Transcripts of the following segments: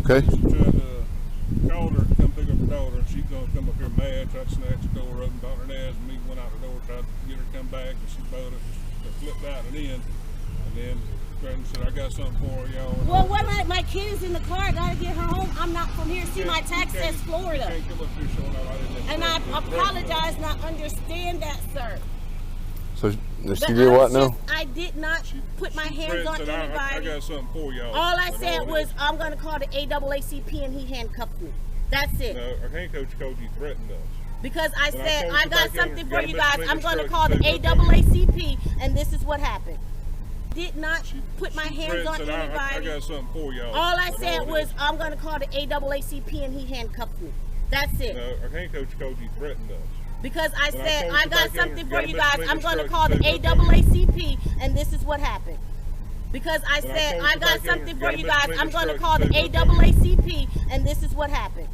Okay. She tried to call her to come pick up her daughter, and she's gonna come up here mad, tried to snatch the door open, bumped her ass, and me went out the door, tried to get her to come back, and she bowed it, flipped out and in, and then Brandon said, I got something for y'all. Well, what my kid is in the car, I gotta get her home. I'm not from here. See, my tax says Florida. You can't come up here showing out. I didn't and I apologize and I understand that, sir. So she did what now? I did not put my hands on anybody. I got something for y'all. All I said was, I'm going to call the NAACP, and he handcuffed me. That's it. No, our handcoach told you threatened us. Because I said, I got something for you guys. I'm going to call the NAACP, and this is what happened. Did not put my hands on anybody. I got something for y'all. All I said was, I'm going to call the NAACP, and he handcuffed me. That's it. No, our handcoach told you threatened us. Because I said, I got something for you guys. I'm going to call the NAACP, and this is what happened. Because I said, I got something for you guys. I'm going to call the NAACP, and this is what happened.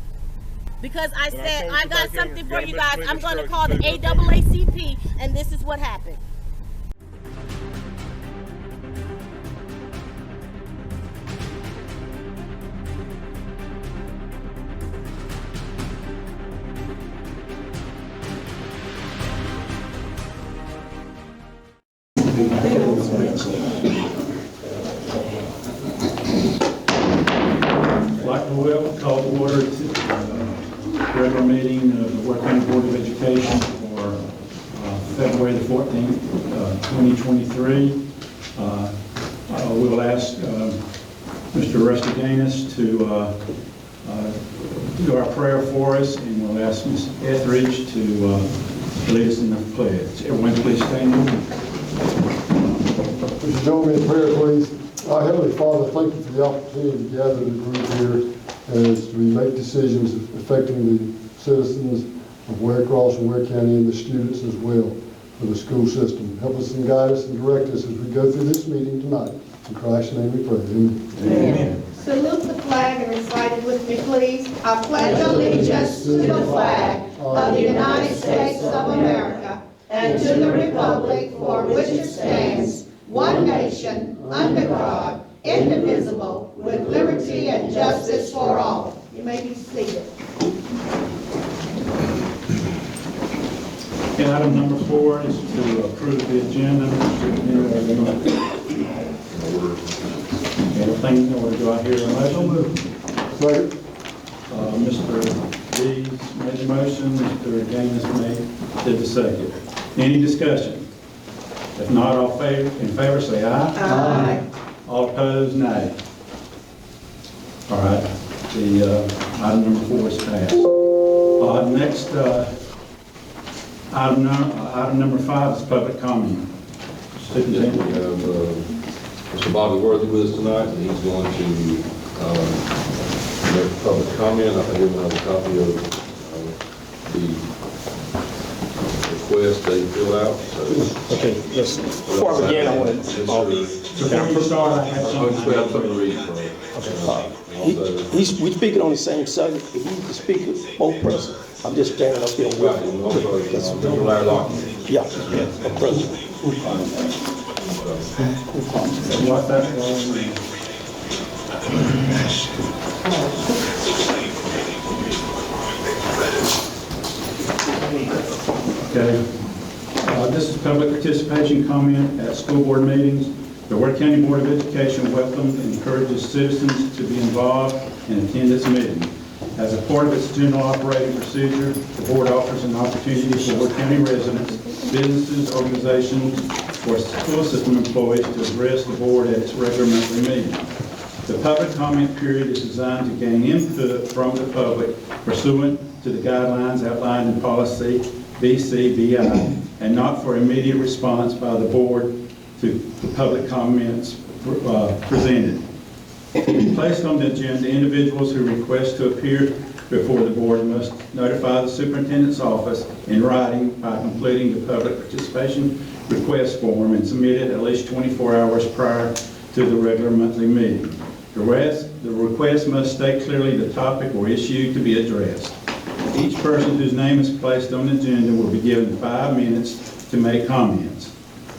Because I said, I got something for you guys. I'm going to call the NAACP, and this is what happened. I'd like to call to order regular meeting of the Ware County Board of Education for February the 14th, 2023. We will ask Mr. Rusty Gaines to do our prayer for us, and we'll ask Ms. Etheridge to lead us in the pledge. Everyone please stand. Would you join me in prayer, please? Our Heavenly Father, thank you for the opportunity to gather the group here as we make decisions affecting the citizens of Waycross-Ware County and the students as well for the school system. Help us and guide us and direct us as we go through this meeting tonight. In Christ's name we pray. Amen. Amen. Salute the flag and recite it with me, please. I pledge allegiance to the flag of the United States of America and to the republic for which it stands, one nation, under God, indivisible, with liberty and justice for all. You may be seated. And item number 4 is to approve the agenda. Everything in order. Do I hear a motion? Second. Mr. Dees made the motion. Mr. Gaines did the second. Any discussion? If not, all in favor say aye. Aye. All opposed, nay. All right, the item number 4 is passed. Next, item number 5 is public comment. Superintendent. We have Mr. Bobby Worthy with us tonight, and he's going to make a public comment. I think everyone has a copy of the request they fill out. So. Okay, yes. Before I begin, I want to. Before we start, I have something to read from. We speaking on the same subject. If you can speak with both persons, I'm just standing up here with Yeah, a president. What that Okay. This is public participation comment at school board meetings. The Ware County Board of Education welcomes and encourages citizens to be involved and attend this meeting. As a part of its general operating procedure, the board offers an opportunity for Ware County residents, businesses, organizations, or school system employees to address the board at its regular monthly meeting. The public comment period is designed to gain input from the public pursuant to the guidelines outlined in policy BCBI, and not for immediate response by the board to the public comments presented. To be placed on the agenda, individuals who request to appear before the board must notify the superintendent's office in writing by completing the public participation request form and submit it at least 24 hours prior to the regular monthly meeting. The request must state clearly the topic or issue to be addressed. Each person whose name is placed on the agenda will be given 5 minutes to make comments.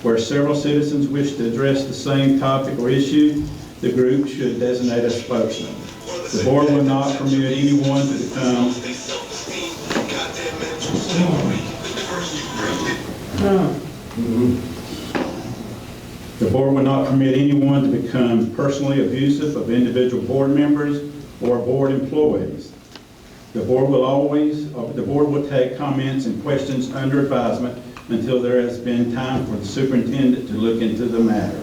Where several citizens wish to address the same topic or issue, the group should designate a spokesman. The board will not permit anyone to become The board will not permit anyone to become personally abusive of individual board members or board employees. The board will take comments and questions under advisement until there has been time for the superintendent to look into the matter.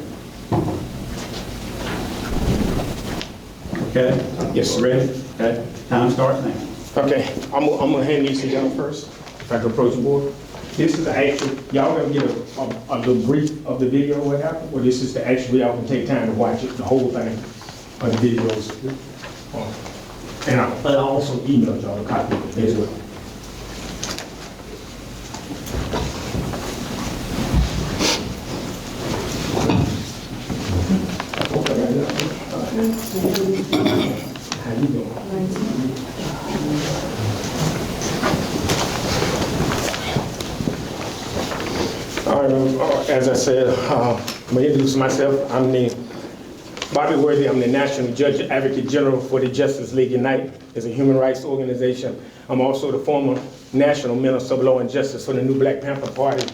Okay? Yes, sir. Ready? Okay. Time starts now. Okay, I'm gonna hand these to y'all first, if I can approach the board. This is the actual, y'all gonna get a little brief of the video, what happened, or this is the actual, y'all can take time to watch it, the whole thing of the videos. And I also emailed y'all a copy of it as well. How you doing? All right, as I said, I'm going to introduce myself. I'm Bobby Worthy. I'm the National Judge Advocate General for the Justice League Unite. It's a human rights organization. I'm also the former National Minister of Law and Justice for the New Black Panther Party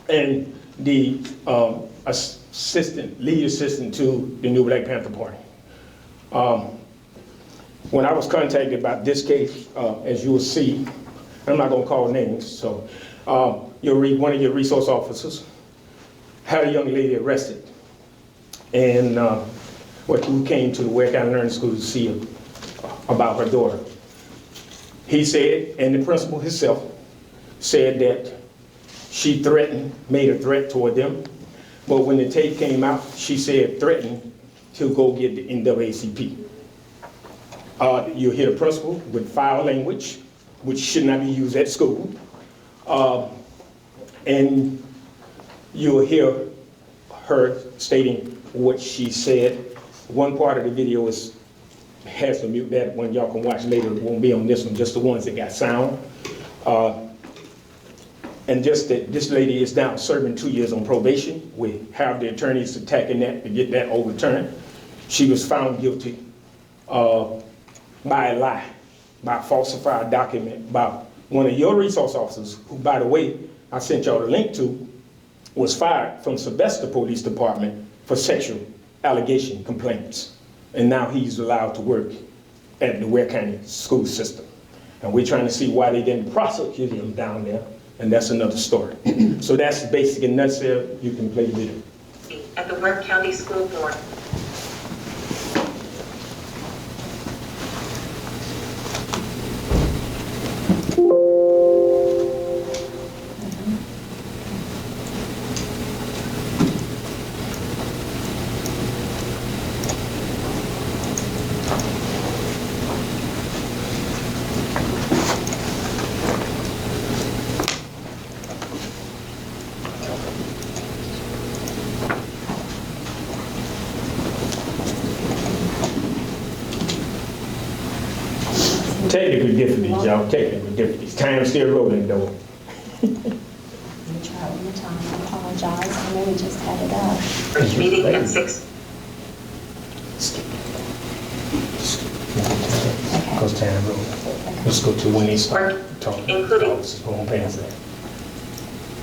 and the lead assistant to the New Black Panther Party. When I was contacted about this case, as you will see, I'm not going to call names, so you'll read one of your resource officers had a young lady arrested, and who came to the Ware County Learning School to see about her daughter. He said, and the principal himself said that she made a threat toward them, but when the tape came out, she said threatened to go get the NAACP. You'll hear the principal with foul language, which should not be used at school. And you'll hear her stating what she said. One part of the video has to mute that one. Y'all can watch later. It won't be on this one, just the ones that got sound. And just that this lady is now serving 2 years on probation. We have the attorneys attacking that to get that overturned. She was found guilty by a lie, by a falsified document by one of your resource officers, who, by the way, I sent y'all the link to, was fired from Sylvester Police Department for sexual allegation complaints. And now he's allowed to work at the Ware County school system. And we're trying to see why they didn't prosecute him down there, and that's another story. So that's basic in a nutshell. You can play the video. At the Ware County School Board. Technical difficulties, y'all. Technical difficulties. Time still rolling, though. Let me try one more time. I apologize. I know we just had it up. First meeting at 6. Because time rolling. Let's go to when they start talking. Including Officers going past that.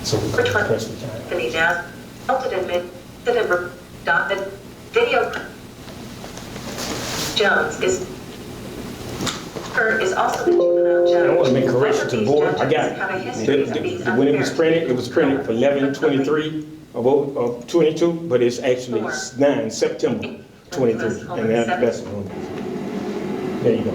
So we can press the time. Anthony Dow, altered admit to the video. Jones is also the juvenile judge. I want to make a correction to the board. I got when it was printed for 11/23 of 22, but it's actually 9 September 23, and that's the one. There you go.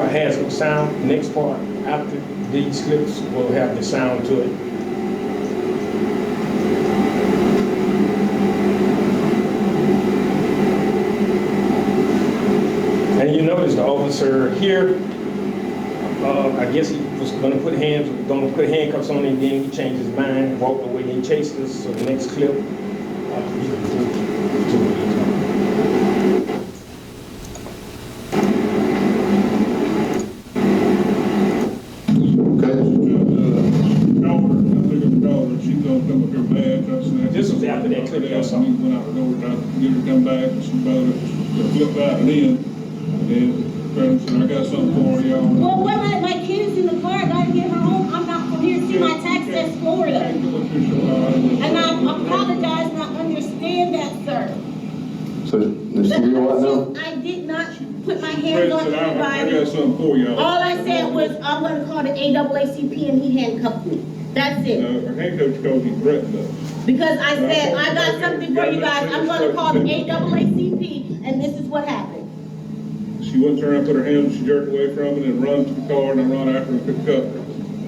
Has no sound. Next part after these clips will have the sound to it. And you notice the officer here, I guess he was going to put handcuffs on him, then he changed his mind, walked away, and chased us. So the next clip, This was after that clip y'all saw. He went out the door, tried to get her to come back, and she bowed it, flipped out and in. And then Brandon said, I got something for y'all. Well, what, my kid is in the car, I gotta get her home. I'm not from here. See, my tax says Florida. And I apologize and I understand that, sir. So, Ms. G.B.R. what now? I did not put my hands on I anybody. got something for y'all. All I said was, I'm gonna call the NAACP and he handcuffed me. That's it. I handcuffed you because he threatened us. Because I said, I got something for you guys. I'm gonna call the NAACP and this is what happened. She went around, put her hands, she jerked away from it and run to the car and I run after her and picked her.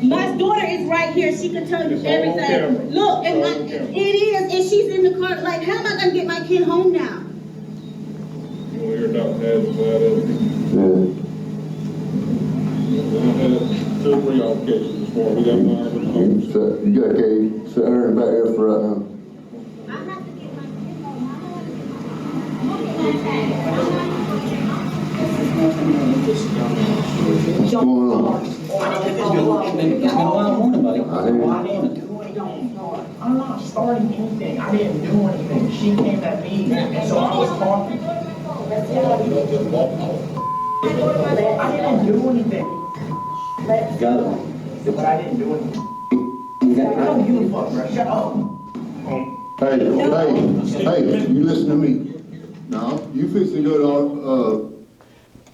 My daughter is right here. She can tell you It's all on camera. everything. Look, and It's all on camera. it is, and she's in the car. Like, how am I gonna get my kid home now? You want to hear Dr. Hazard's side of it? Yeah. I had 2 or 3 applications this morning. We got one of them. You got Kay sit her in the back there for right now. I have to get my kid home. Look at my tag. What's going on? It's been a while morning, buddy. I hear you. I'm not starting anything. I didn't do anything. She came at me, and so I was talking. I didn't do anything. Got it. But I didn't do anything. I don't give a fuck, bro. Shut up. Hey, you listen to me. Now, you fix to go to,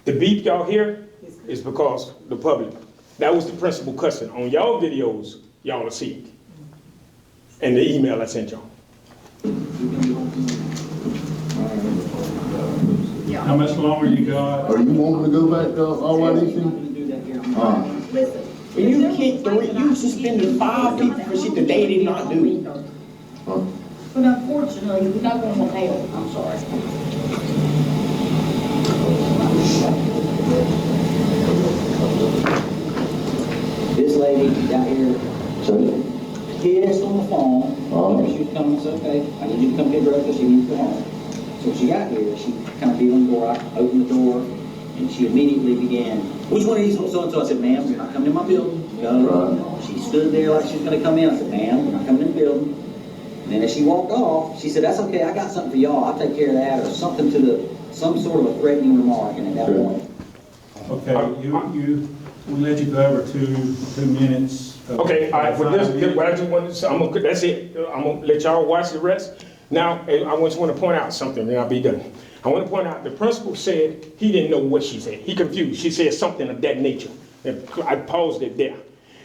The beep y'all hear is because the public. That was the principal cussing. On y'all videos, y'all will see it. And the email I sent y'all. How much longer you got? are you wanting to go back to RYDC? Listen. You kicked 3, you suspended 5 people for shit that they did not do. But unfortunately, we're not going to fail. I'm sorry. This lady got here pissed on the phone. She was coming, I said, okay, I need you to come pick her up because she needs to go home. So she got here, she kind of beat on the door, I opened the door, and she immediately began, which one of these so-and-so? I said, ma'am, you're not coming in my building. She stood there like she was going to come in. I said, ma'am, you're not coming in the building. And then as she walked off, she said, that's okay, I got something for y'all, I'll take care of that, or something to some sort of a threatening remark, and at that point. Okay, we'll let you go over 2 minutes. Okay, all right, for this, what I just wanted to say, that's it. I'm gonna let y'all watch the rest. Now, I just want to point out something, then I'll be done. I want to point out the principal said he didn't know what she said. He confused. She said something of that nature. I paused it there.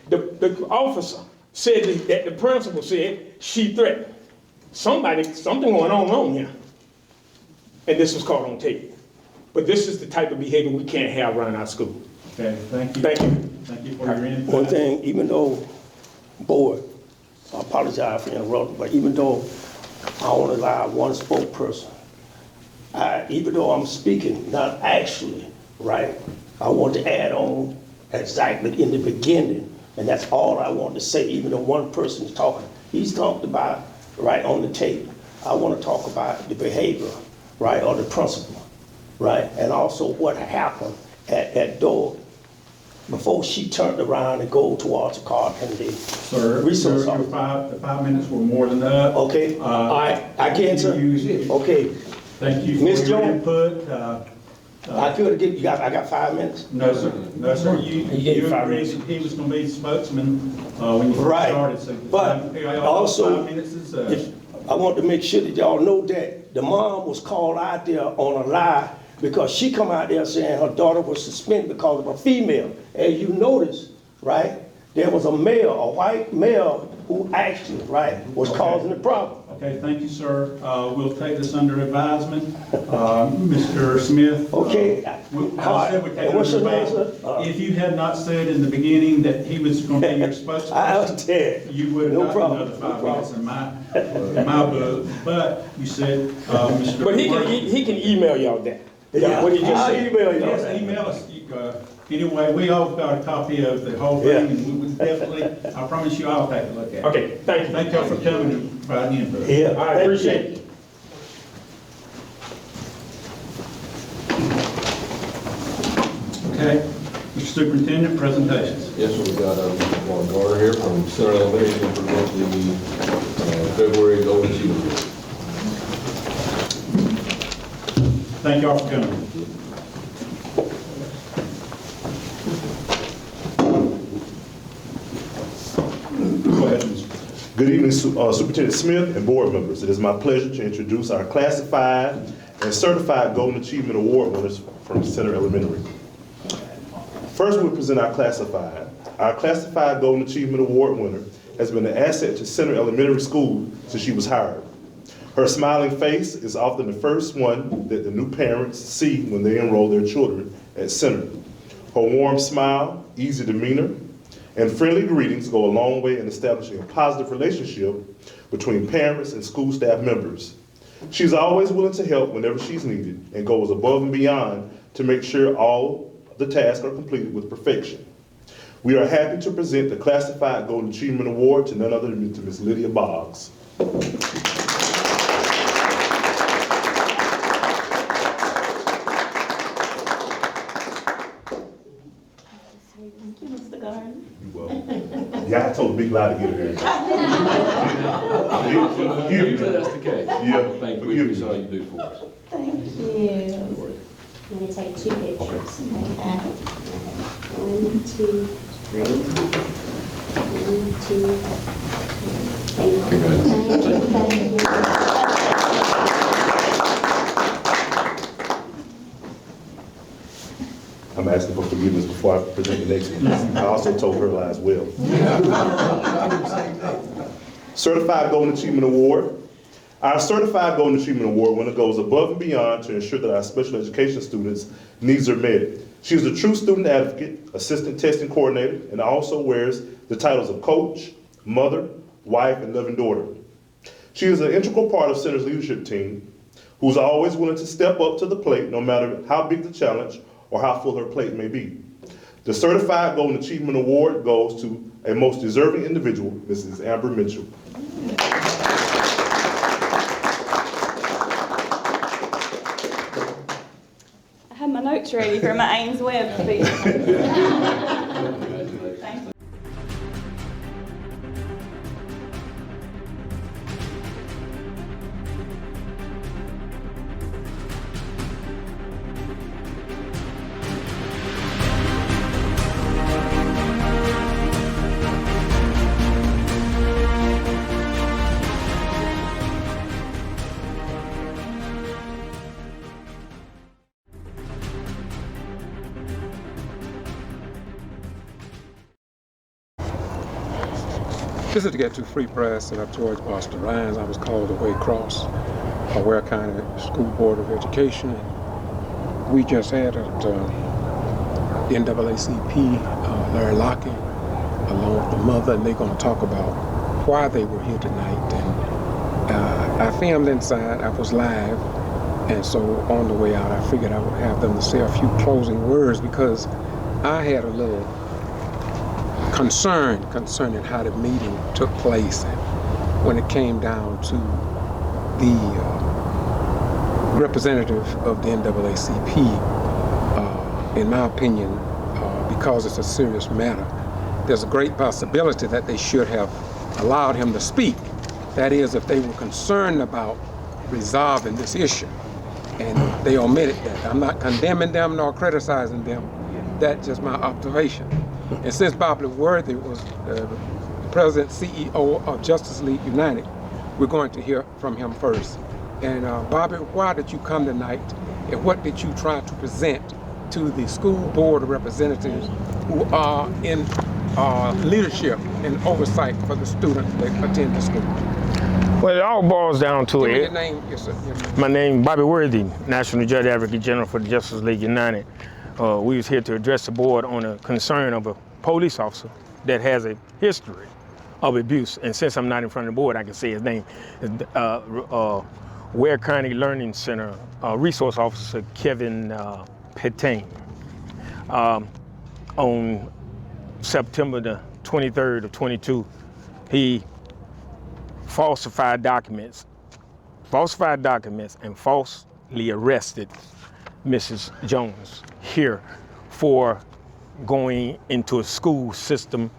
The officer said that the principal said she threatened. Something going on here. And this was caught on tape. But this is the type of behavior we can't have around our school. Okay, thank you. Thank you. Thank you for your input. One thing, even though, board, I apologize for interrupting, but even though I only allow one spokesperson, even though I'm speaking, not actually, right, I want to add on exactly in the beginning, and that's all I want to say, even though one person is talking. He's talked about, right, on the tape. I want to talk about the behavior, right, or the principle, right, and also what happened at that door before she turned around and go towards the car and the resource Sir, the 5 minutes were more than up. Okay, all right, I can't, sir. Okay. Thank you for Ms. your Jones, input. I could give you, I got 5 minutes. No, sir. No, sir. You gave 5 agreed minutes. that he was going to be the spokesman when you first Right. started. So But all also, 5 minutes is I want to make sure that y'all know that the mom was called out there on a lie because she come out there saying her daughter was suspended because of a female. As you notice, right, there was a male, a white male, who actually, right, was causing the problem. Okay, thank you, sir. We'll take this under advisement. Mr. Smith. Okay. I said we take it What's under your name, advisement. sir? If you had not said in the beginning that he was going to be your spokesperson, I understand. you would have No gotten problem. another 5 minutes in my book. But you said, Mr. But he can email y'all that. Yeah, What he just I'll said. email y'all Yes, that. email us. Anyway, we all got a copy of the whole thing, and we would definitely, I promise you, I'll take a look at it. Okay, thank you. Thank y'all for coming and providing input. Yeah. I appreciate it. Okay, Mr. Superintendent, presentations. Yes, sir, we got Mr. Mark Garner here from Center Elementary to present the February Golden Achievement Award. Thank y'all for coming. Go ahead, Mr. Good evening, Superintendent Smith and board members. It is my pleasure to introduce our classified and certified Golden Achievement Award winners from Center Elementary. First, we'll present our classified. Our classified Golden Achievement Award winner has been an asset to Center Elementary School since she was hired. Her smiling face is often the first one that the new parents see when they enroll their children at Center. Her warm smile, easy demeanor, and friendly greetings go a long way in establishing a positive relationship between parents and school staff members. She's always willing to help whenever she's needed and goes above and beyond to make sure all the tasks are completed with perfection. We are happy to present the Classified Golden Achievement Award to none other than to Ms. Lydia Boggs. Thank you, Mr. Garner. You're welcome. Yeah, I told a big lie to get her here. You said that's the case. Yeah, Thank you. We forgive me. appreciate all you do for us. Thank you. Let me take 2 pictures. Okay. 1, 2, 3. 1, 2, 3. Thank you. I'm asking for forgiveness before I present the next one. I also told her lies well. Certified Golden Achievement Award. Our Certified Golden Achievement Award winner goes above and beyond to ensure that our special education students' needs are met. She is a true student advocate, assistant testing coordinator, and also wears the titles of coach, mother, wife, and loving daughter. She is an integral part of Center's leadership team, who's always willing to step up to the plate no matter how big the challenge or how full her plate may be. The Certified Golden Achievement Award goes to a most deserving individual, Mrs. Amber Mitchell. I have my notes ready for my Ames Webb speech. Thank you. This is to get to Free Press, and I'm George Buster Rhines. I was called the Waycross-Ware County School Board of Education. And we just had at the NAACP, Larry Lockett, along with the mother, and they're going to talk about why they were here tonight. And I filmed inside, I was live, and so on the way out, I figured I would have them to say a few closing words because I had a little concern concerning how the meeting took place and when it came down to the representative of the NAACP. In my opinion, because it's a serious matter, there's a great possibility that they should have allowed him to speak. That is, if they were concerned about resolving this issue, and they omitted that. I'm not condemning them nor criticizing them. That's just my observation. And since Bobby Worthy was the President CEO of Justice League United, we're going to hear from him first. And Bobby, why did you come tonight, and what did you try to present to the school board of representatives who are in leadership and oversight for the students that attend the school? Well, it all boils down to Give me it. your name. Yes, sir. My name, Bobby Worthy, National Judge Advocate General for the Justice League United. We was here to address the board on a concern of a police officer that has a history of abuse. And since I'm not in front of the board, I can say his name. Ware County Learning Center Resource Officer Kevin Petain. on September the 23rd of 22, he falsified documents and falsely arrested Mrs. Jones here for going into a school system,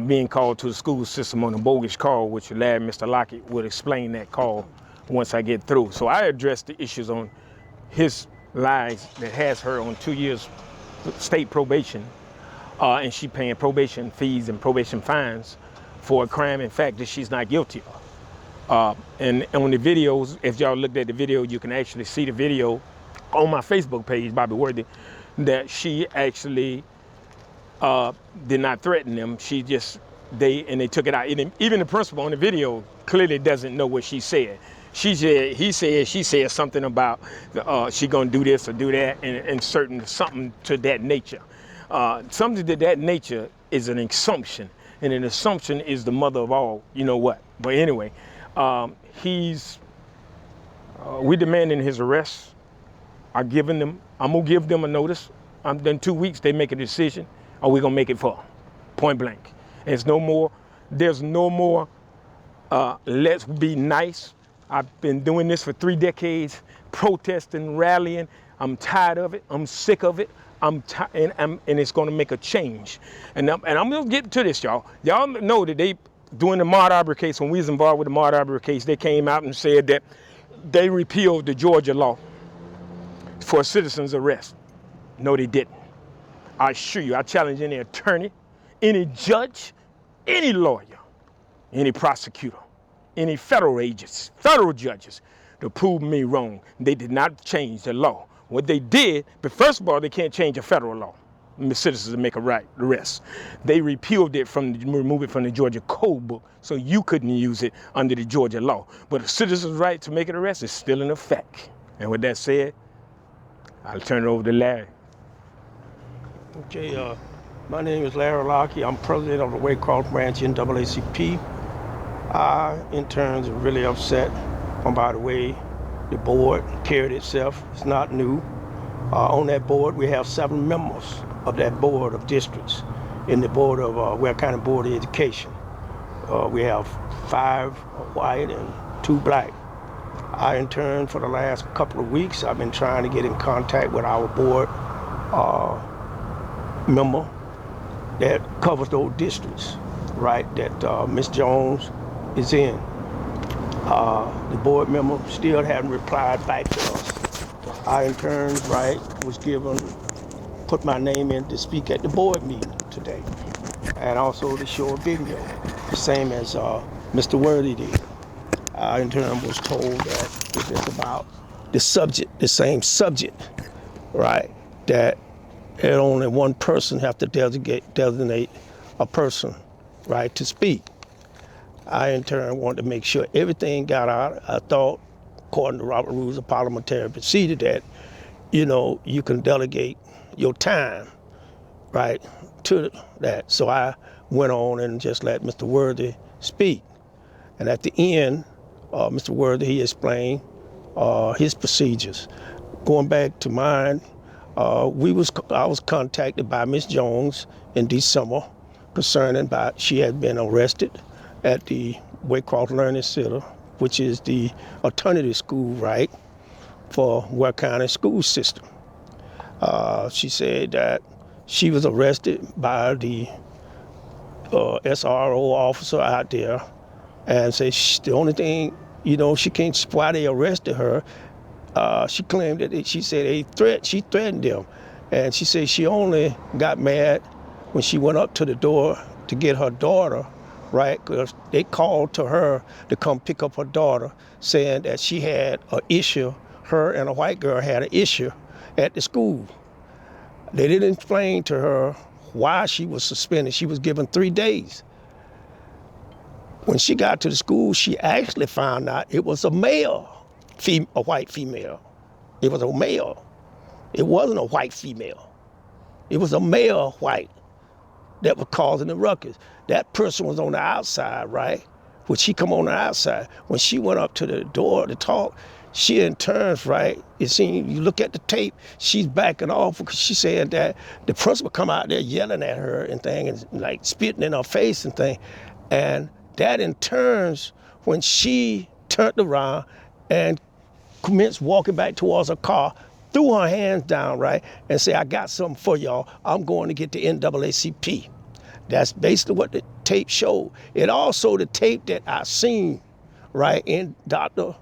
being called to the school system on a bogus call, which Mr. Lockett would explain that call once I get through. So I addressed the issues on his lies that has her on 2 years state probation, and she paying probation fees and probation fines for a crime, in fact, that she's not guilty of. And on the videos, if y'all looked at the video, you can actually see the video on my Facebook page, Bobby Worthy, that she actually did not threaten them. She just, they took it out. Even the principal on the video clearly doesn't know what she said. She said something about she gonna do this or do that, and something to that nature. Something to that nature is an assumption, and an assumption is the mother of all, you know what. But anyway, we demanding his arrest. I'm gonna give them a notice. In 2 weeks, they make a decision. Are we gonna make it for point blank? And there's no more, let's be nice. I've been doing this for 3 decades, protesting, rallying. I'm tired of it. I'm sick of it. And it's gonna make a change. And I'm gonna get to this, y'all. Y'all know that they, during the Ahmaud Arbery case, when we was involved with the Ahmaud Arbery case, they came out and said that they repealed the Georgia law for citizens arrest. No, they didn't. I assure you, I challenge any attorney, any judge, any lawyer, any prosecutor, any federal agents, federal judges to prove me wrong. They did not change the law. What they did, but first of all, they can't change a federal law. The citizens make a right arrest. They repealed it remove it from the Georgia code book, so you couldn't use it under the Georgia law. But a citizen's right to make an arrest is still in effect. And with that said, I'll turn it over to Larry. Okay, my name is Larry Lockett. I'm president of the Waycross branch NAACP. I, in turn, am really upset by the way the board carried itself. It's not new. On that board, we have 7 members of that board of districts in the board of Ware County Board of Education. We have 5 white and 2 black. I, in turn, for the last couple of weeks, I've been trying to get in contact with our board member that covers those districts, right, that Ms. Jones is in. The board member still hadn't replied back to us. I, in turn, right, put my name in to speak at the board meeting today, and also to show a video, the same as Mr. Worthy did. I, in turn, was told that if it's about the subject, the same subject, right, that only one person have to designate a person, right, to speak. I, in turn, wanted to make sure everything got out. I thought, according to Robert Rules of Parliamentary Procedure, that, you know, you can delegate your time, right, to that. So I went on and just let Mr. Worthy speak. And at the end, Mr. Worthy, he explained his procedures. Going back to mine, I was contacted by Ms. Jones in December concerning she had been arrested at the Waycross Learning Center, which is the alternative school, right, for Ware County school system. She said that she was arrested by the SRO officer out there, and said the only thing, you know, why they arrested her. She claimed that she said she threatened them, and she said she only got mad when she went up to the door to get her daughter, right? Because they called to her to come pick up her daughter, saying that she had an issue. Her and a white girl had an issue at the school. They didn't explain to her why she was suspended. She was given 3 days. When she got to the school, she actually found out it was a male, a white female. It was a male. It wasn't a white female. It was a male white that was causing the ruckus. That person was on the outside, right? when she come on the outside, when she went up to the door to talk, she in turns, right? You see, you look at the tape, she's backing off because she said that the principal come out there yelling at her and thing and like spitting in her face and thing. And that in turns, when she turned around and commenced walking back towards her car, threw her hands down, right, and said, I got something for y'all. I'm going to get the NAACP. That's basically what the tape showed. It also the tape that I seen, right, in Dr.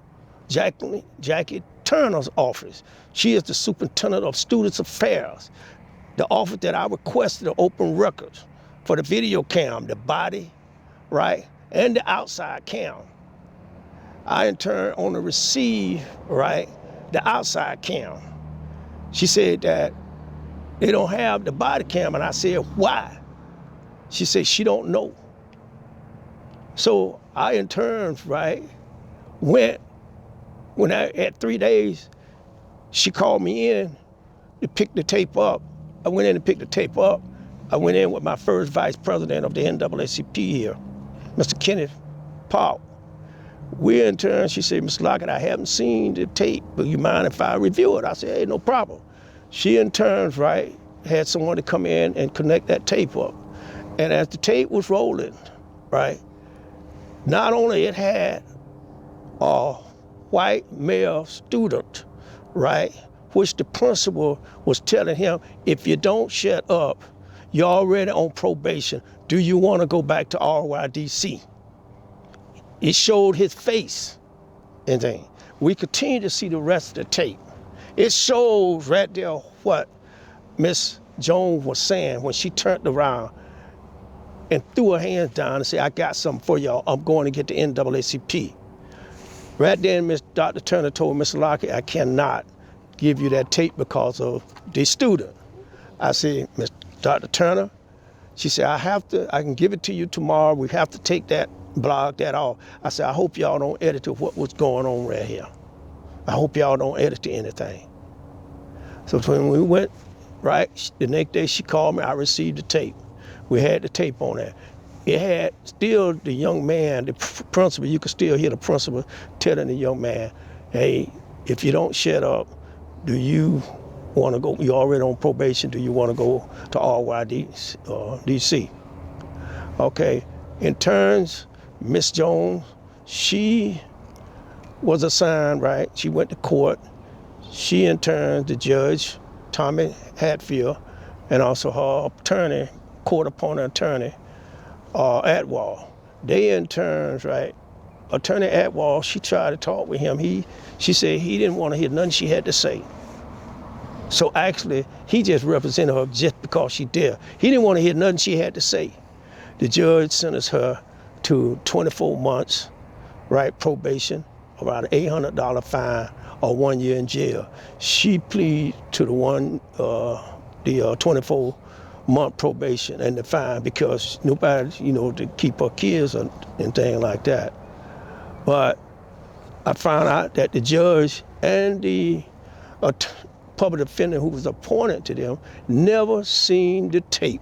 Jackie Turner's office. She is the superintendent of students affairs. The office that I requested to open records for the video cam, the body, right, and the outside cam. I in turn on to receive, right, the outside cam. She said that they don't have the body cam, and I said, why? She said she don't know. So I in turn, right, went, when I had 3 days, she called me in to pick the tape up. I went in to pick the tape up. I went in with my first vice president of the NAACP here, Mr. Kenneth Paul. We in turn, she said, Mr. Lockett, I haven't seen the tape, but you mind if I review it? I said, hey, no problem. She in turn, right, had someone to come in and connect that tape up. And as the tape was rolling, right, not only it had a white male student, right, which the principal was telling him, if you don't shut up, you're already on probation. Do you want to go back to RYDC? It showed his face and things. We continue to see the rest of the tape. It shows right there what Miss Jones was saying when she turned around and threw her hands down and said, I got something for y'all. I'm going to get the NAACP. Right then, Dr. Turner told Mr. Lockett, I cannot give you that tape because of the student. I said, Miss Dr. Turner, she said, I can give it to you tomorrow. We have to take that, blog that off. I said, I hope y'all don't edit to what was going on right here. I hope y'all don't edit to anything. So when we went, right, the next day she called me, I received the tape. We had the tape on there. It had still the young man, the principal, you could still hear the principal telling the young man, hey, if you don't shut up, do you want to go, you're already on probation, do you want to go to RYDC? Okay, in turns, Miss Jones, she was assigned, right? She went to court. She in turn, the judge, Tommy Hatfield, and also her attorney, court appointed attorney, Atwell. They in turns, right? Attorney Atwell, she tried to talk with him. She said he didn't want to hear nothing she had to say. So actually, he just represented her just because she did. He didn't want to hear nothing she had to say. The judge sentenced her to 24 months, right, probation, around an $800 fine, or 1 year in jail. She pleaded to the 24-month probation and the fine because nobody, to keep her kids and things like that. But I found out that the judge and the public defender who was appointed to them never seen the tape.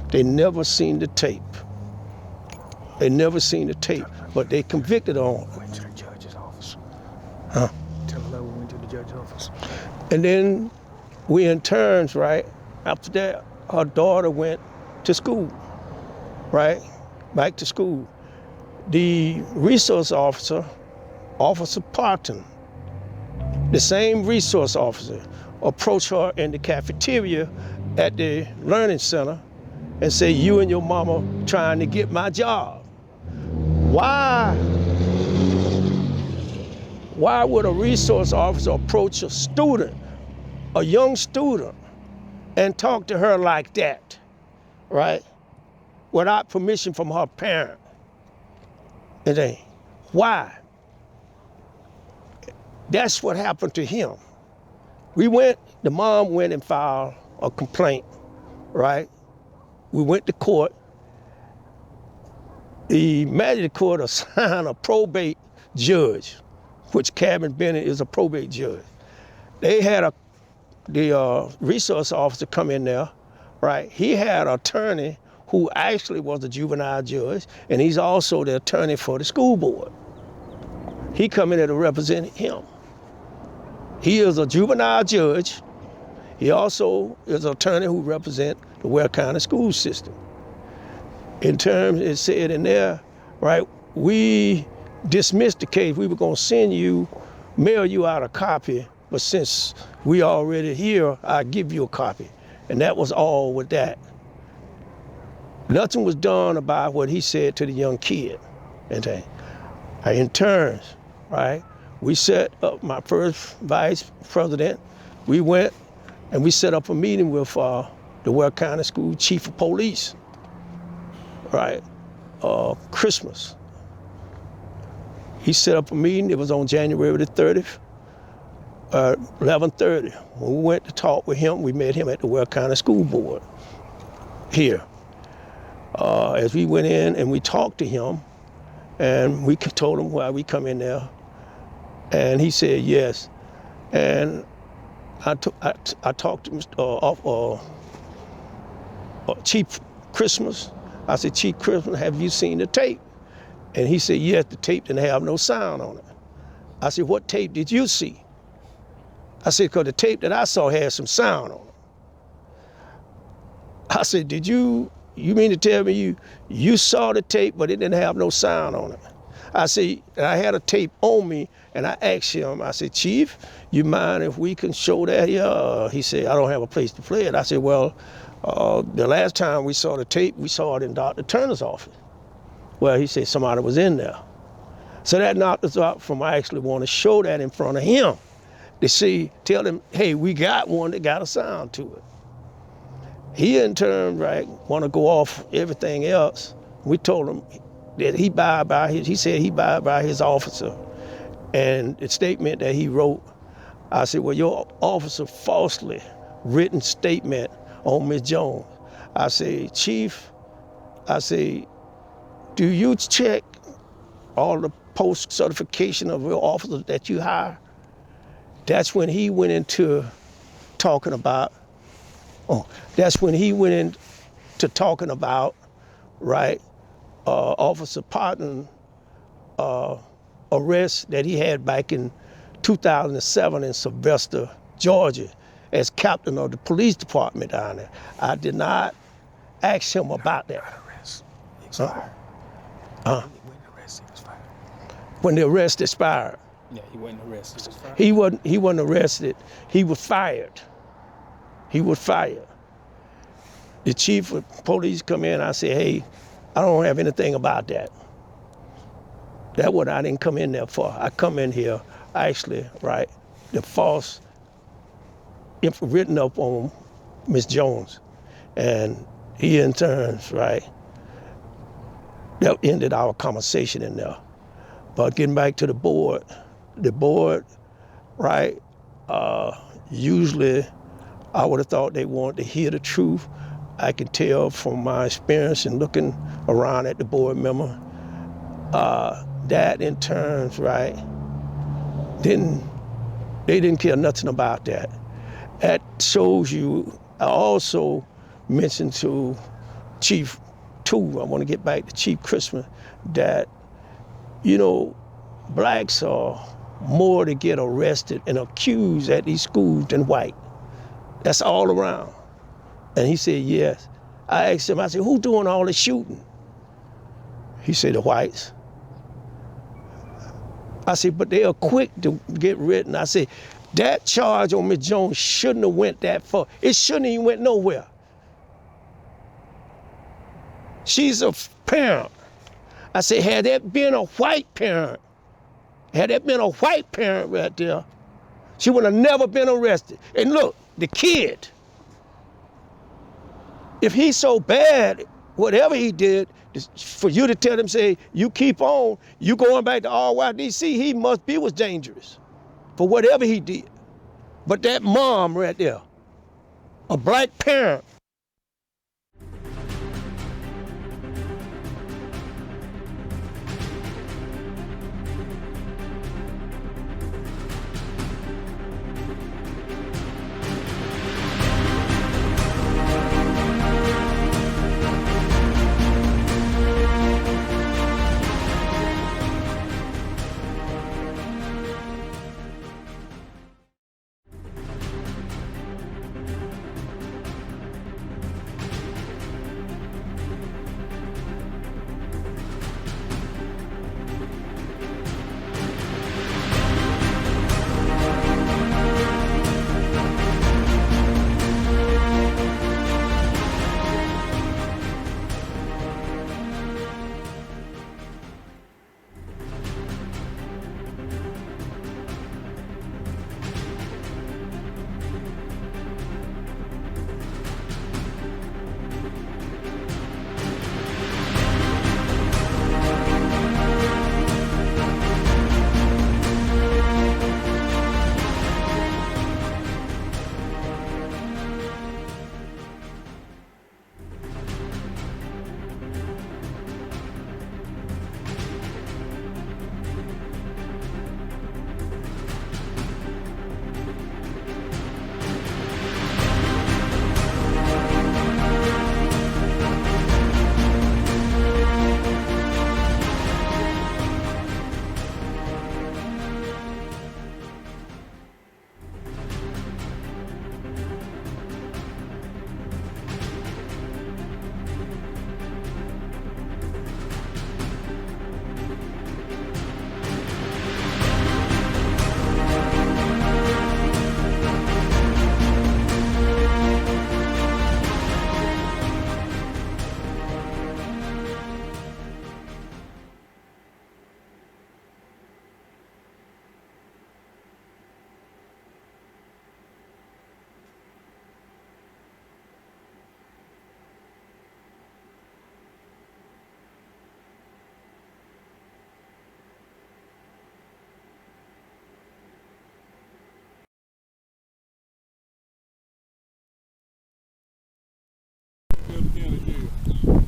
They never seen the tape. They never seen the tape, but they convicted on. Went to the judge's office. Huh? Tell her we went to the judge's office. And then we in turns, right? After that, her daughter went to school, right? Back to school. The resource officer, Officer Parton, the same resource officer, approached her in the cafeteria at the learning center and said, you and your mama trying to get my job. Why would a resource officer approach a student, a young student, and talk to her like that, right? Without permission from her parent. And then, why? That's what happened to him. The mom went and filed a complaint, right? We went to court. The magistrate court assigned a probate judge, which Cabin Bennett is a probate judge. They had the resource officer come in there, right? He had an attorney who actually was a juvenile judge, and he's also the attorney for the school board. He come in there to represent him. He is a juvenile judge. He also is an attorney who represents the Ware County school system. In terms, it said in there, right, we dismissed the case. We were gonna mail you out a copy, but since we already here, I'll give you a copy. And that was all with that. Nothing was done about what he said to the young kid. In turns, right, we set up, my first vice president, we went and we set up a meeting with the Ware County School Chief of Police, right, Christmas. He set up a meeting, it was on January the 30th, 11:30. When we went to talk with him, we met him at the Ware County School Board here. As we went in and we talked to him, and we told him why we come in there, and he said yes. And I talked to Chief Christmas. I said, Chief Christmas, have you seen the tape? And he said, yes, the tape didn't have no sound on it. I said, what tape did you see? I said, because the tape that I saw had some sound on it. I said, you mean to tell me you saw the tape, but it didn't have no sound on it? I said, I had a tape on me, and I asked him, I said, Chief, you mind if we can show that here? He said, I don't have a place to play it. I said, well, the last time we saw the tape, we saw it in Dr. Turner's office. Well, he said somebody was in there. So that knocked us out from I actually want to show that in front of him to tell him, hey, we got one that got a sound to it. He in turn, right, want to go off everything else. We told him that he said he abide by his officer. And the statement that he wrote, I said, well, your officer falsely written statement on Ms. Jones. I say, Chief, I say, do you check all the post certification of your officers that you hire? That's when he went into talking about, right, Officer Parton arrest that he had back in 2007 in Sylvester, Georgia, as captain of the police department down there. I did not ask him about that. He was fired. When the arrest expired. Yeah, he wasn't arrested. He wasn't arrested. He was fired. He was fired. The chief of police come in, I said, hey, I don't have anything about that. That's what I didn't come in there for. I come in here, actually, right, the false written up on Ms. Jones. And he in turn, right, that ended our conversation in there. But getting back to the board, right, usually I would have thought they wanted to hear the truth. I can tell from my experience in looking around at the board member, that in turn, right, they didn't care nothing about that. That shows you, I also mentioned to Chief too, I want to get back to Chief Christmas, that, you know, blacks are more to get arrested and accused at these schools than white. That's all around. And he said, yes. I asked him, I said, who's doing all the shooting? He said, the whites. I said, but they are quick to get written. I said, that charge on Ms. Jones shouldn't have went that far. It shouldn't even went nowhere. She's a parent. I said, had that been a white parent, right there, she would have never been arrested. And look, the kid, if he's so bad, whatever he did, for you to tell him, say, you keep on, you going back to RYDC, he was dangerous for whatever he did. But that mom right there, a black parent,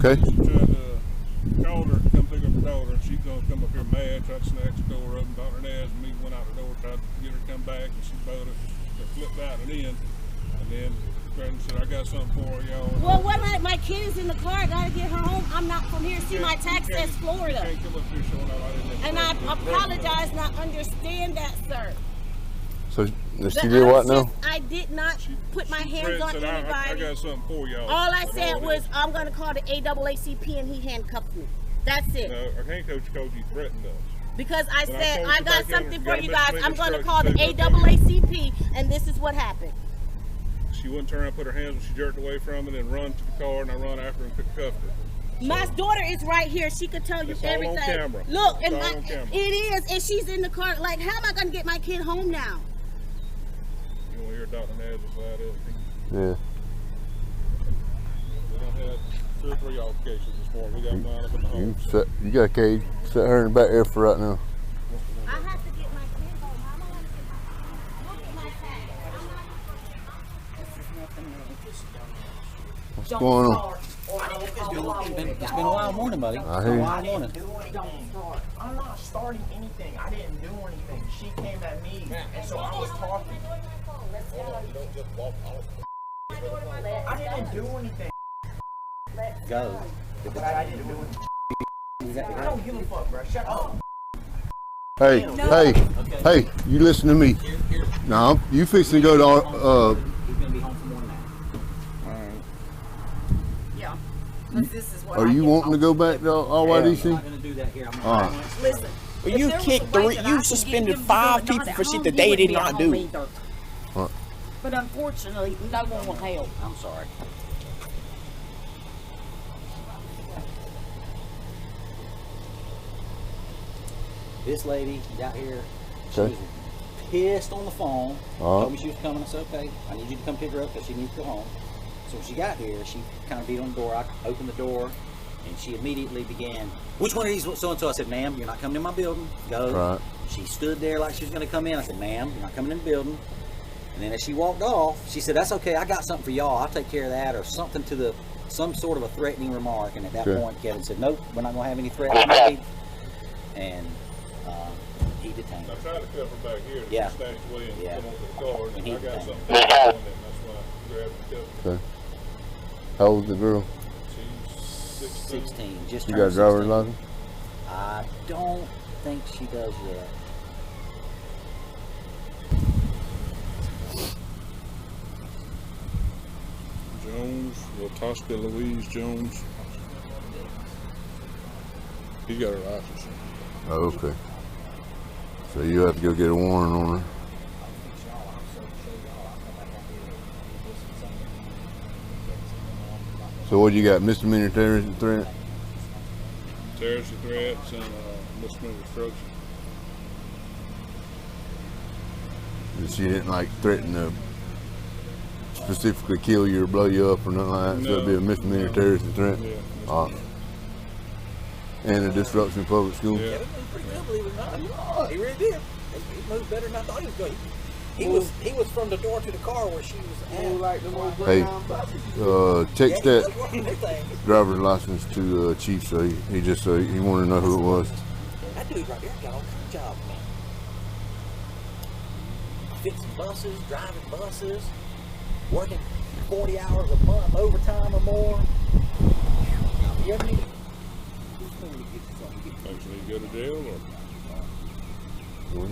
Okay. She tried to call her to come pick up her daughter, and she's gonna come up here mad, tried to snatch the door open, got her ass, and me went out the door, tried to get her to come back, and she bowed it, and flipped out and in, and then Brandon said, I got something for y'all. Well, what my kid is in the car, I gotta get her home. I'm not from here. See, my tax says Florida. You can't come up here showing out. And I apologize, not understand that, sir. So she did what now? I did not put my hands on said, anybody. I got something for y'all. All I said was, I'm going to call the NAACP, and he handcuffed me. That's it. No, our hand coach called you threatened us. Because I said, I got something for you guys. I'm going to instructions, call the NAACP, and this is what happened. She wouldn't turn around and put her hands when she jerked away from it and run to the car, and I run after her and cuffed her. My daughter is right here. She could tell you It's all everything. on camera. Look, It's and all on camera. it is, and she's in the car. Like, how am I going to get my kid home now? You want to hear Dr. Nazar's side of it? Yeah. We done had 2 or 3 altercations this morning. We got 9 up in the home. You got Cade. Set her in the back there for right now. I have to get my kid home. I don't want to look at my tag. What's going on? It's been a wild morning, buddy. I hear you. Wild morning. I'm not starting anything. I didn't do anything. She came at me, and so I was talking. I didn't do anything. Go. I didn't do anything. I don't give a fuck, bro. Shut up. Hey, hey, you listen to me. No, you fixing to go to He's gonna be home for more now. Yeah. This is what are you wanting to go back to RYDC? I'm not gonna do that here. I'm All right. Listen. Well, you kicked 3, you suspended 5 people for shit that they did not do. What? But unfortunately, no one will help. I'm sorry. This lady got here. She Okay. was pissed on the phone. All right. Told me she was coming. I said, okay, I need you to come pick her up because she needs to go home. So when she got here, she kind of beat on the door. I opened the door, and she immediately began, which one of these so-and-so? I said, ma'am, you're not coming in my building. Go. Right. She stood there like she was going to come in. I said, ma'am, you're not coming in the building. And then as she walked off, she said, that's okay, I got something for y'all. I'll take care of that, or something to the, some sort of a threatening remark. And at that point, Kevin said, nope, we're not going to have any threats made. And he detained her. I tried to cuff her back here, and she snatched away and come over to the car, and I got something for her, and that's why I grabbed the cuff. Okay. How old is the girl? She's 16. Just You turned got a driver's 16. license? I don't think she does yet. Jones, Latasha Louise Jones. He got her license. Oh, okay. So you have to go get a warrant on her. So what you got? Misdemeanor terrorism threat? Terrorism threats and misdemeanor obstruction. And she didn't like threaten to specifically kill you or blow you up or nothing like that. So it'd be a misdemeanor terrorism threat. Yeah. And a disruption of public school. Yeah. Pretty good, believe it or not. He really did. He moved better than I thought he was going. He was from the door to the car where she was at. Hey, text that driver's license to Chief, so he just he wanted to know who it was. That dude right there got all kinds of jobs, man. Fixing buses, driving buses, working 40 hours a month, overtime or more. You ever need to Actually, go to jail or? Well,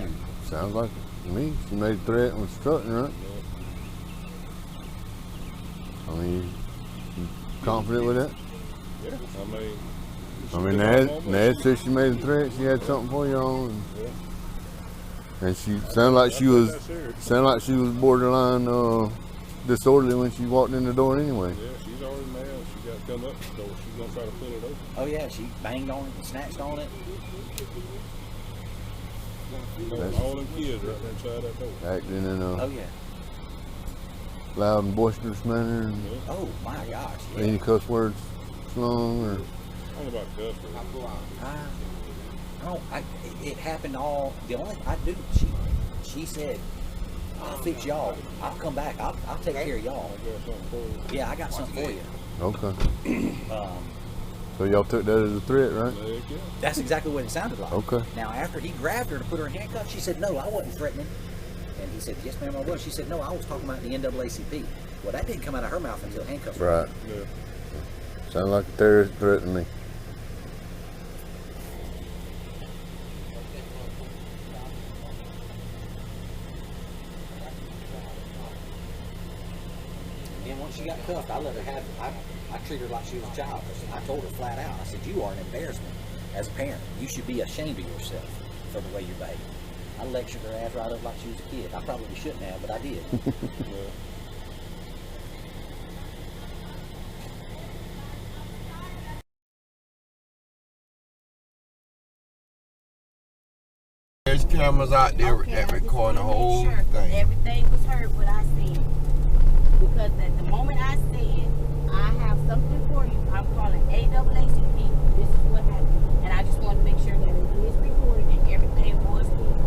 sounds like it to me. She made a threat and was obstructing, right? I mean, you confident with that? Yeah, I mean, Nad said she made a threat. She had something for y'all, and she sounded like she was borderline disorderly when she walked in the door anyway. Yeah, she's already mad. She got to come up the door. She's gonna try to pull it open. Oh yeah, she banged on it and snatched on it. All them kids right there inside that door. Acting in a Oh yeah. loud and boisterous manner. And Oh my gosh. Yeah. any cuss words slung or? All about cuss words. It happened all. The only I do. She said, "I'll fix y'all. I'll come back. I'll take care of y'all." Yeah, I got something for you. Okay. So y'all took that as a threat, right? That's exactly what it sounded like. Okay. Now, after he grabbed her to put her in handcuffs, she said, no, I wasn't threatening. And he said, yes, ma'am, I was. She said, no, I was talking about the NAACP. Well, that didn't come out of her mouth until handcuffs were Right. on. Yeah. Sound like a terrorist threat to me. And then once she got cuffed, I let her have it. I treated her like she was a child. I told her flat out, I said, you are an embarrassment as a parent. You should be ashamed of yourself for the way you're behaving. I lectured her ass right up like she was a kid. I probably shouldn't have, but I did. There's cameras out there that record the whole thing. Everything was heard what I said. Because at the moment I said, I have something for you, I'm calling NAACP, this is what happened. And I just want to make sure that it is recorded and everything was good.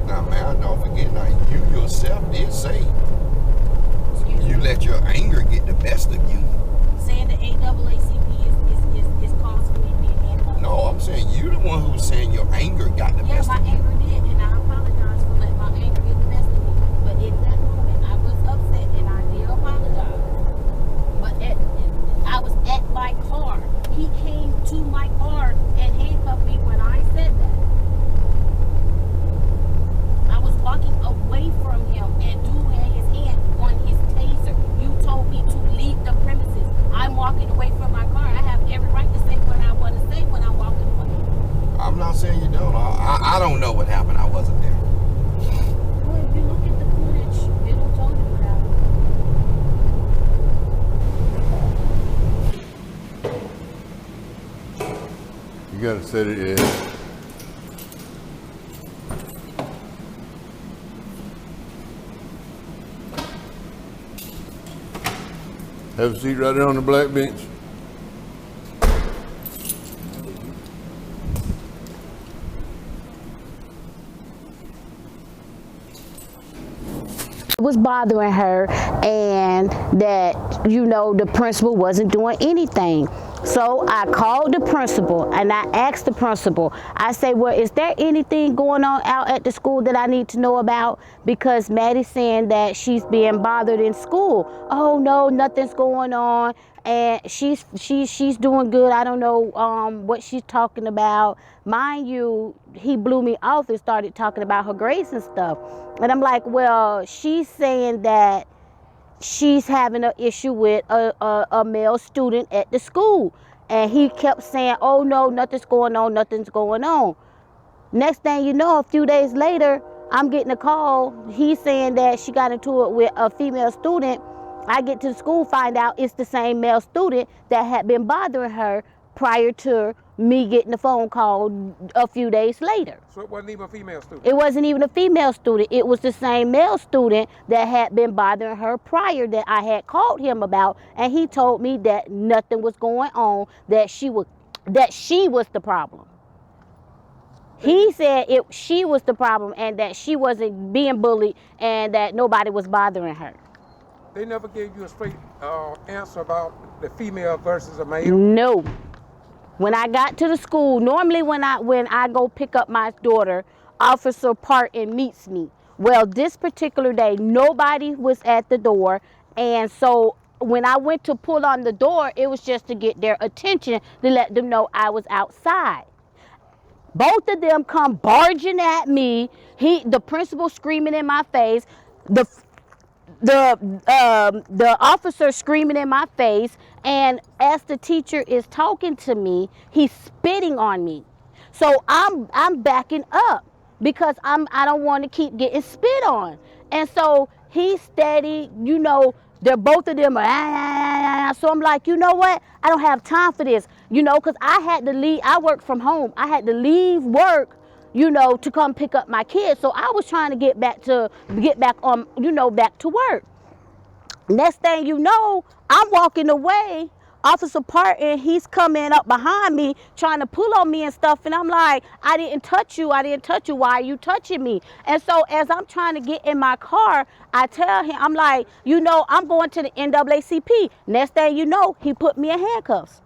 Now, man, don't forget, now, you yourself did say you let your anger get the best of you. Saying the NAACP is cause for me being handcuffed. No, I'm saying you the one who was saying your anger got the best of you. Yeah, my anger did, and I apologize for letting my anger get the best of me. But in that moment, I was upset, and I did apologize. But I was at my car. He came to my car and handcuffed me when I said that. I was walking away from him, and dude had his hand on his taser. You told me to leave the premises. I'm walking away from my car. I have every right to say what I want to say when I'm walking away. I'm not saying you don't. I don't know what happened. I wasn't there. Well, if you look at the footage, it'll tell you what happened. You gotta set it in. Have a seat right there on the black bench. Was bothering her, and that, you know, the principal wasn't doing anything. So I called the principal and I asked the principal, I say, well, is there anything going on out at the school that I need to know about? Because Maddie's saying that she's being bothered in school. Oh no, nothing's going on, and she's doing good. I don't know what she's talking about. Mind you, he blew me off and started talking about her grades and stuff. And I'm like, well, she's saying that she's having an issue with a male student at the school. And he kept saying, oh no, nothing's going on, nothing's going on. Next thing you know, a few days later, I'm getting a call. He's saying that she got into it with a female student. I get to the school, find out it's the same male student that had been bothering her prior to me getting the phone call a few days later. So it wasn't even a female student? It wasn't even a female student. It was the same male student that had been bothering her prior, that I had called him about, and he told me that nothing was going on, that she was the problem. He said she was the problem and that she wasn't being bullied and that nobody was bothering her. They never gave you a straight answer about the female versus a male? No. When I got to the school, normally when I go pick up my daughter, Officer Parton meets me. Well, this particular day, nobody was at the door, and so when I went to pull on the door, it was just to get their attention, to let them know I was outside. Both of them come barging at me. The principal screaming in my face. The officer screaming in my face, and as the teacher is talking to me, he's spitting on me. So I'm backing up because I don't want to keep getting spit on. And so he's steady, you know, they're both of them are, so I'm like, you know what? I don't have time for this, you know, because I had to leave. I work from home. I had to leave work, you know, to come pick up my kids. So I was trying to get back on, you know, back to work. Next thing you know, I'm walking away. Officer Parton, he's coming up behind me trying to pull on me and stuff, and I'm like, I didn't touch you, why are you touching me? And so as I'm trying to get in my car, I tell him, I'm like, you know, I'm going to the NAACP. Next thing you know, he put me in handcuffs.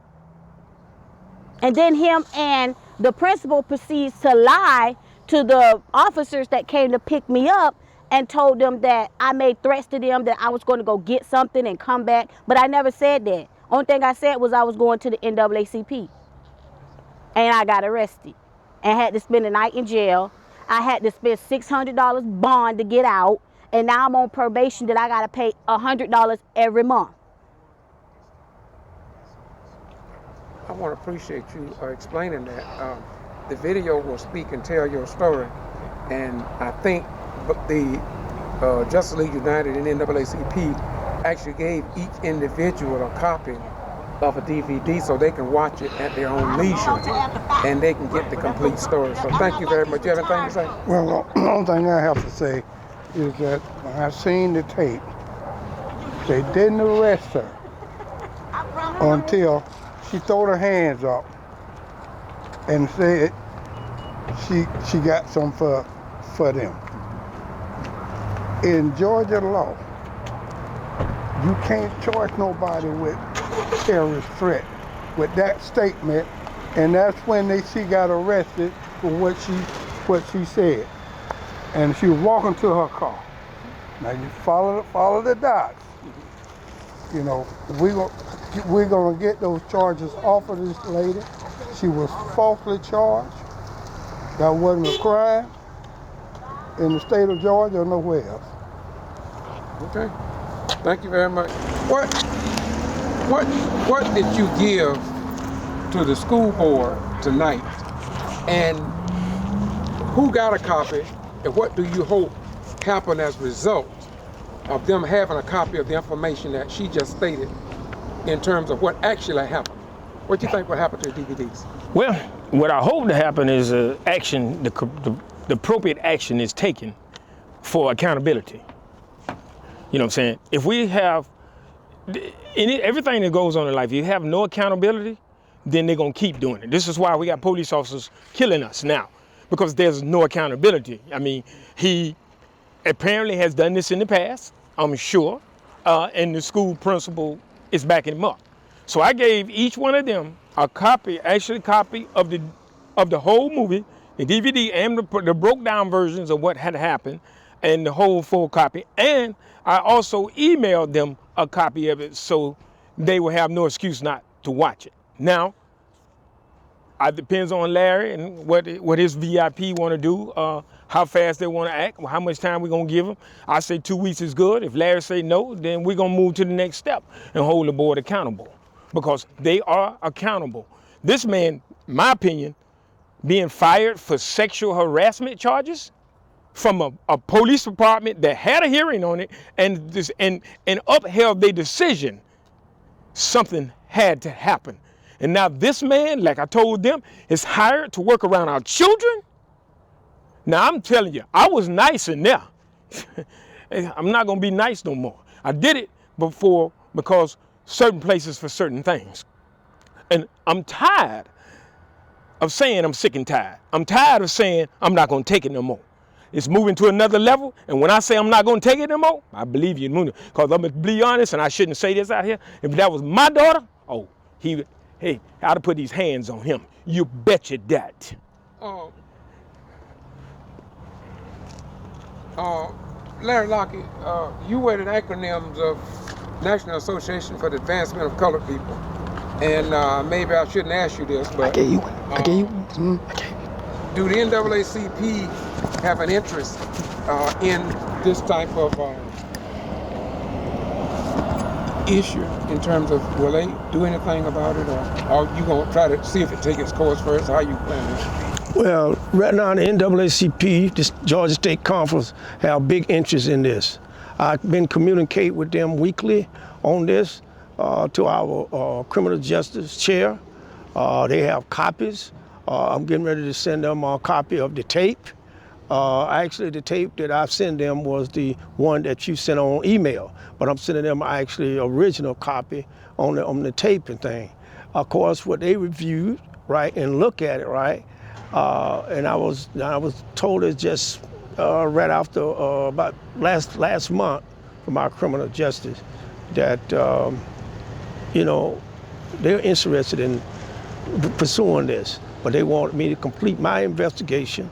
And then him and the principal proceeds to lie to the officers that came to pick me up and told them that I made threats to them that I was going to go get something and come back. But I never said that. Only thing I said was I was going to the NAACP. And I got arrested and had to spend a night in jail. I had to spend $600 bond to get out. And now I'm on probation that I got to pay $100 every month. I want to appreciate you explaining that. The video will speak and tell your story. And I think the Justice League United and NAACP actually gave each individual a copy of a DVD so they can watch it at their own leisure and they can get the complete story. So thank you very much. You have anything to say? Well, the only thing I have to say is that when I seen the tape, they didn't arrest her until she threw her hands up and said she got some for them. In Georgia law, you can't charge nobody with terrorist threat with that statement, and that's when she got arrested for what she said. And she was walking to her car. Now you follow the dots. You know, we're gonna get those charges off of this lady. She was falsely charged. That wasn't a crime in the state of Georgia or nowhere else. Okay. Thank you very much. What did you give to the school board tonight? And who got a copy? And what do you hope happened as a result of them having a copy of the information that she just stated in terms of what actually happened? What do you think will happen to the DVDs? Well, what I hope to happen is action, the appropriate action is taken for accountability. You know what I'm saying? If we have everything that goes on in life, if you have no accountability, then they're gonna keep doing it. This is why we got police officers killing us now, because there's no accountability. I mean, he apparently has done this in the past, I'm sure, and the school principal is backing him up. So I gave each one of them a copy of the whole movie, the DVD, and the broke down versions of what had happened, and the whole full copy. And I also emailed them a copy of it so they will have no excuse not to watch it. Now, it depends on Larry and what his VIP want to do, how fast they want to act, how much time we're going to give them. I say 2 weeks is good. If Larry say no, then we're going to move to the next step and hold the board accountable, because they are accountable. This man, in my opinion, being fired for sexual harassment charges from a police department that had a hearing on it and upheld their decision, something had to happen. And now this man, like I told them, is hired to work around our children. Now I'm telling you, I was nice in there. I'm not gonna be nice no more. I did it before because certain places for certain things. And I'm tired of saying I'm sick and tired. I'm tired of saying I'm not gonna take it no more. It's moving to another level, and when I say I'm not gonna take it no more, I believe you, because I'm gonna be honest, and I shouldn't say this out here. If that was my daughter, oh, hey, I'd have put these hands on him. You betcha that. Larry Lockett, you were the acronyms of National Association for the Advancement of Colored People. And maybe I shouldn't ask you this, but I gave you one. Do the NAACP have an interest in this type of issue in terms of will they do anything about it, or are you going to try to see if it takes its course first? How you plan it? Well, right now the NAACP, this Georgia State Conference, have big interest in this. I've been communicating with them weekly on this to our criminal justice chair. They have copies. I'm getting ready to send them a copy of the tape Actually, the tape that I sent them was the one that you sent on email, but I'm sending them actually original copy on the tape and thing. Of course, what they reviewed, right, and look at it, right, and I was told it just right after about last month from our criminal justice that you know, they're interested in pursuing this, but they want me to complete my investigation.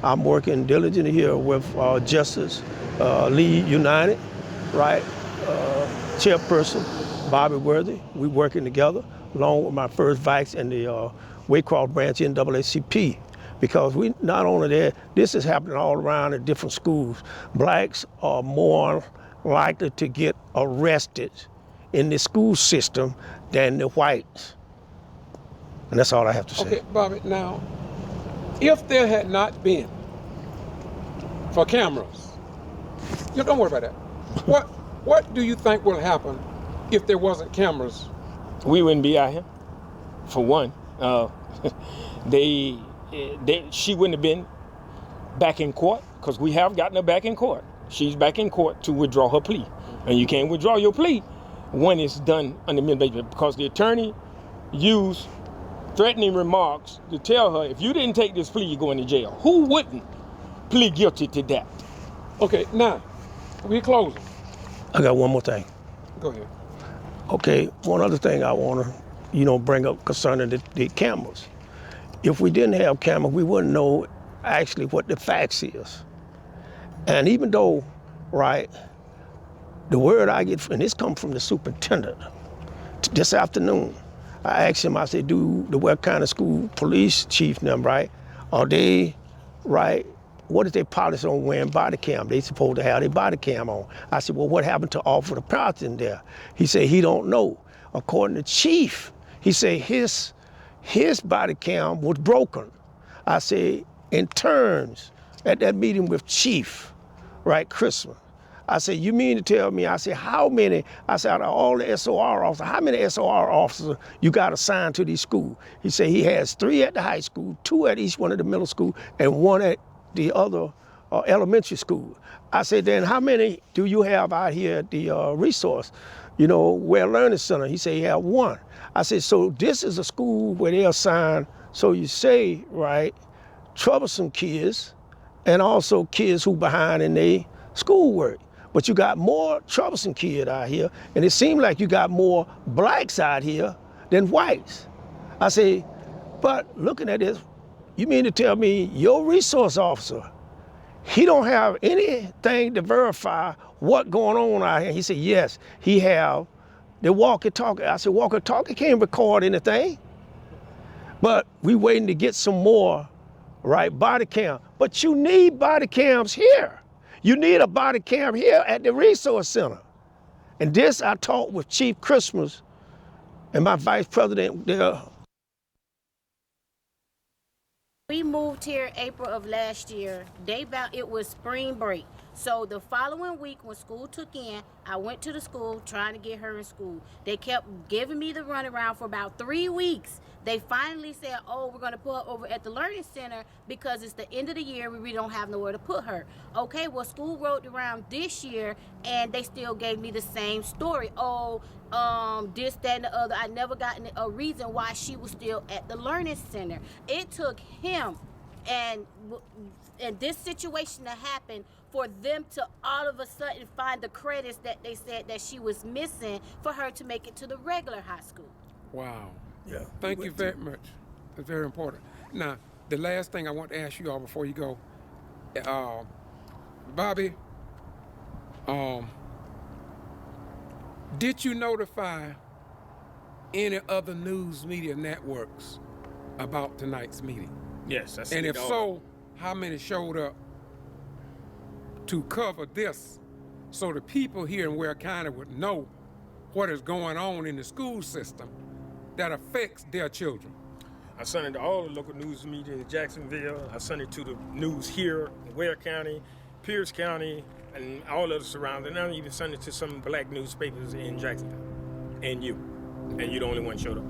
I'm working diligently here with Justice Lee United, right? Chairperson Bobby Worthy. We working together along with my first vice and the Waycross branch NAACP, because we not only there, this is happening all around in different schools. Blacks are more likely to get arrested in the school system than the whites. And that's all I have to say. Okay, Bobby, now, if there had not been for cameras, you don't worry about that. What do you think will happen if there wasn't cameras? We wouldn't be out here, for one. She wouldn't have been back in court, because we have gotten her back in court. She's back in court to withdraw her plea. And you can't withdraw your plea when it's done under minimum, because the attorney used threatening remarks to tell her, if you didn't take this plea, you're going to jail. Who wouldn't plead guilty to that? Okay, now, we closing. I got one more thing. Go ahead. Okay, one other thing I want to, bring up concerning the cameras. If we didn't have cameras, we wouldn't know actually what the facts is. And even though, right, the word I get, and this comes from the superintendent this afternoon, I asked him, I said, do the Ware County School Police Chief and them, right, are they, right, what is their policy on wearing body cam? They supposed to have their body cam on. I said, well, what happened to Officer Proughton there? He said, he don't know. According to Chief, he said his body cam was broken. I said, in terms, at that meeting with Chief, right, Christmas, I said, you mean to tell me, I said, how many, I said, out of all the SOR officers, how many SOR officers you got assigned to these schools? He said he has 3 at the high school, 2 at each one of the middle school, and 1 at the other elementary school. I said, then how many do you have out here at the resource, Ware Learning Center? He said he had 1. I said, so this is a school where they assign, so you say, right, troublesome kids and also kids who behind in their schoolwork. But you got more troublesome kids out here, and it seems like you got more blacks out here than whites. I say, but looking at this, you mean to tell me your resource officer, he don't have anything to verify what going on out here? He said, yes, he have the walkie-talkie. I said, walkie-talkie can't record anything. But we waiting to get some more, right, body cam. But you need body cams here. You need a body cam here at the resource center. And this I talked with Chief Christmas and my vice president there. We moved here April of last year. It was spring break. So the following week when school took in, I went to the school trying to get her in school. They kept giving me the runaround for about 3 weeks. They finally said, oh, we're gonna put her over at the Learning Center because it's the end of the year, we really don't have nowhere to put her. Okay, well, school rolled around this year and they still gave me the same story. Oh, this, that, and the other. I never got a reason why she was still at the Learning Center. It took him and this situation to happen for them to all of a sudden find the credits that they said that she was missing for her to make it to the regular high school. Wow. Yeah. Thank you very much. That's very important. Now, the last thing I want to ask you all before you go, Bobby, did you notify any other news media networks about tonight's meeting? Yes, I see. And if so, how many showed up to cover this so the people here in Ware County would know what is going on in the school system that affects their children? I sent it to all the local news media in Jacksonville. I sent it to the news here in Ware County, Pierce County, and all of the surrounding. And I even sent it to some black newspapers in Jacksonville. And you. And you're the only one showed up.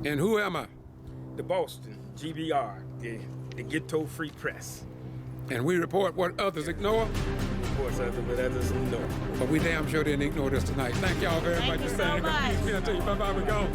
And who am I? The Boston, G.B.R, the Ghetto Free Press. And we report what others ignore. Report something, but others ignore. But we damn sure didn't ignore this tonight. Thank y'all very much for standing up. I'll tell you, bye-bye, we go.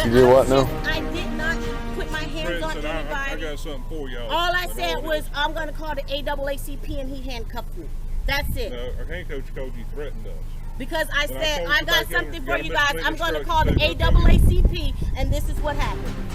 She did what now? I did not put my hands on anybody. I got something for y'all. All I said was, I'm going to call the NAACP, and he handcuffed me. That's it. No, our handcoach told you threatened us. Because I said, I got something for you guys. I'm going to instructions, call the NAACP, and this is what happened.